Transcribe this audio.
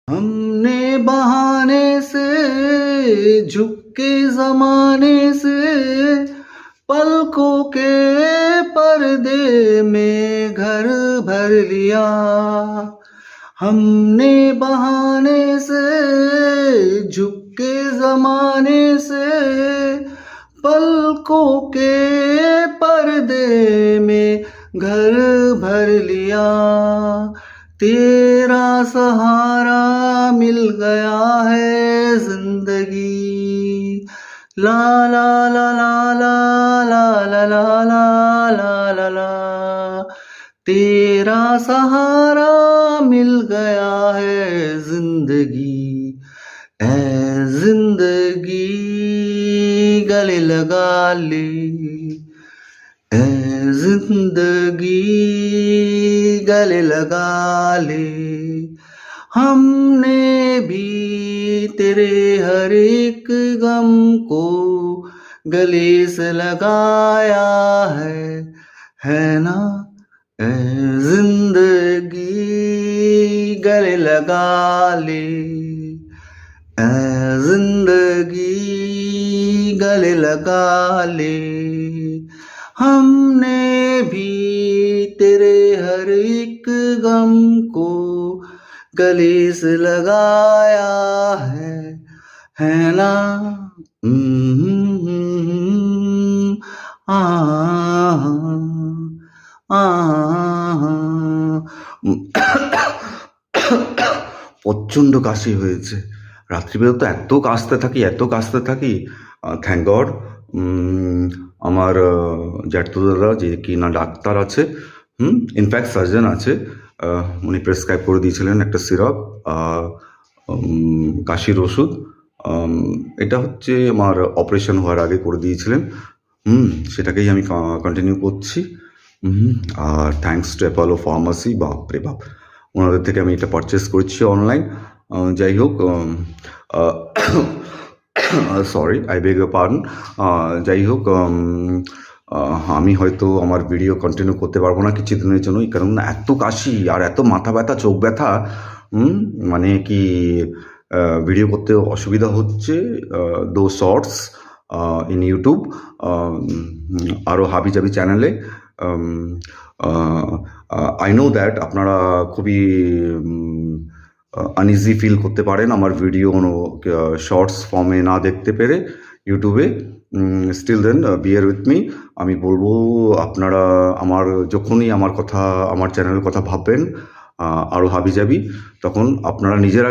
हमने बहाने से झुक के ज़माने से पलकों के पर्दे में घर भर लिया। हमने बहाने से झुक के ज़माने से पलकों के पर्दे में घर भर लिया। तेरा सहारा मिल गया है जिंदगी। ला ला ला ला ला ला ला ला ला ला ला ला। तेरा सहारा मिल गया है जिंदगी। ऐ जिंदगी गले लगा ले, ऐ जिंदगी गले लगा ले। हमने भी तेरे हर एक गम को गले से लगाया है ना। ऐ जिंदगी गले लगा ले, ऐ जिंदगी गले लगा ले। हमने भी तेरे हर एक गम को गले से लगाया है ना। প্রচণ্ড কাশি হয়েছে। রাত্রিবেলা তো এত কাশতে থাকি। থ্যাংক গড আমার জ্যাঠতো দাদা যে কি না ডাক্তার আছে, ইনফ্যাক্ট সার্জন আছে, উনি প্রেসক্রাইব করে দিয়েছিলেন একটা সিরাপ, কাশির ওষুধ। এটা হচ্ছে আমার অপারেশন হওয়ার আগে করে দিয়েছিলেন। সেটাকেই আমি কন্টিনিউ করছি। আর থ্যাঙ্কস টু অ্যাপোলো ফার্মাসি, বাপরে বাপ, ওনাদের থেকে আমি এটা পারচেস করছি অনলাইন। যাই হোক, sorry, I beg your pardon. যাই হোক, আমি হয়তো আমার ভিডিও কন্টিনিউ করতে পারবো না কিছু দিনের জন্যই, কারণ এত কাশি আর এত মাথা ব্যথা, চোখ ব্যথা, মানে কি ভিডিও করতে অসুবিধা হচ্ছে। দো শর্টস ইন ইউটিউব, আরও হাবি জাবি চ্যানেলে। আই নো দ্যাট আপনারা খুবই আনইজি ফিল করতে পারেন আমার ভিডিও শর্টস ফর্মে না দেখতে পেরে ইউটিউবে। Still then bear with me. আমি বলবো আপনারা যখনই আমার চ্যানেলের কথা ভাববেন আরও হাবি যাবি, তখন আপনারা নিজেরা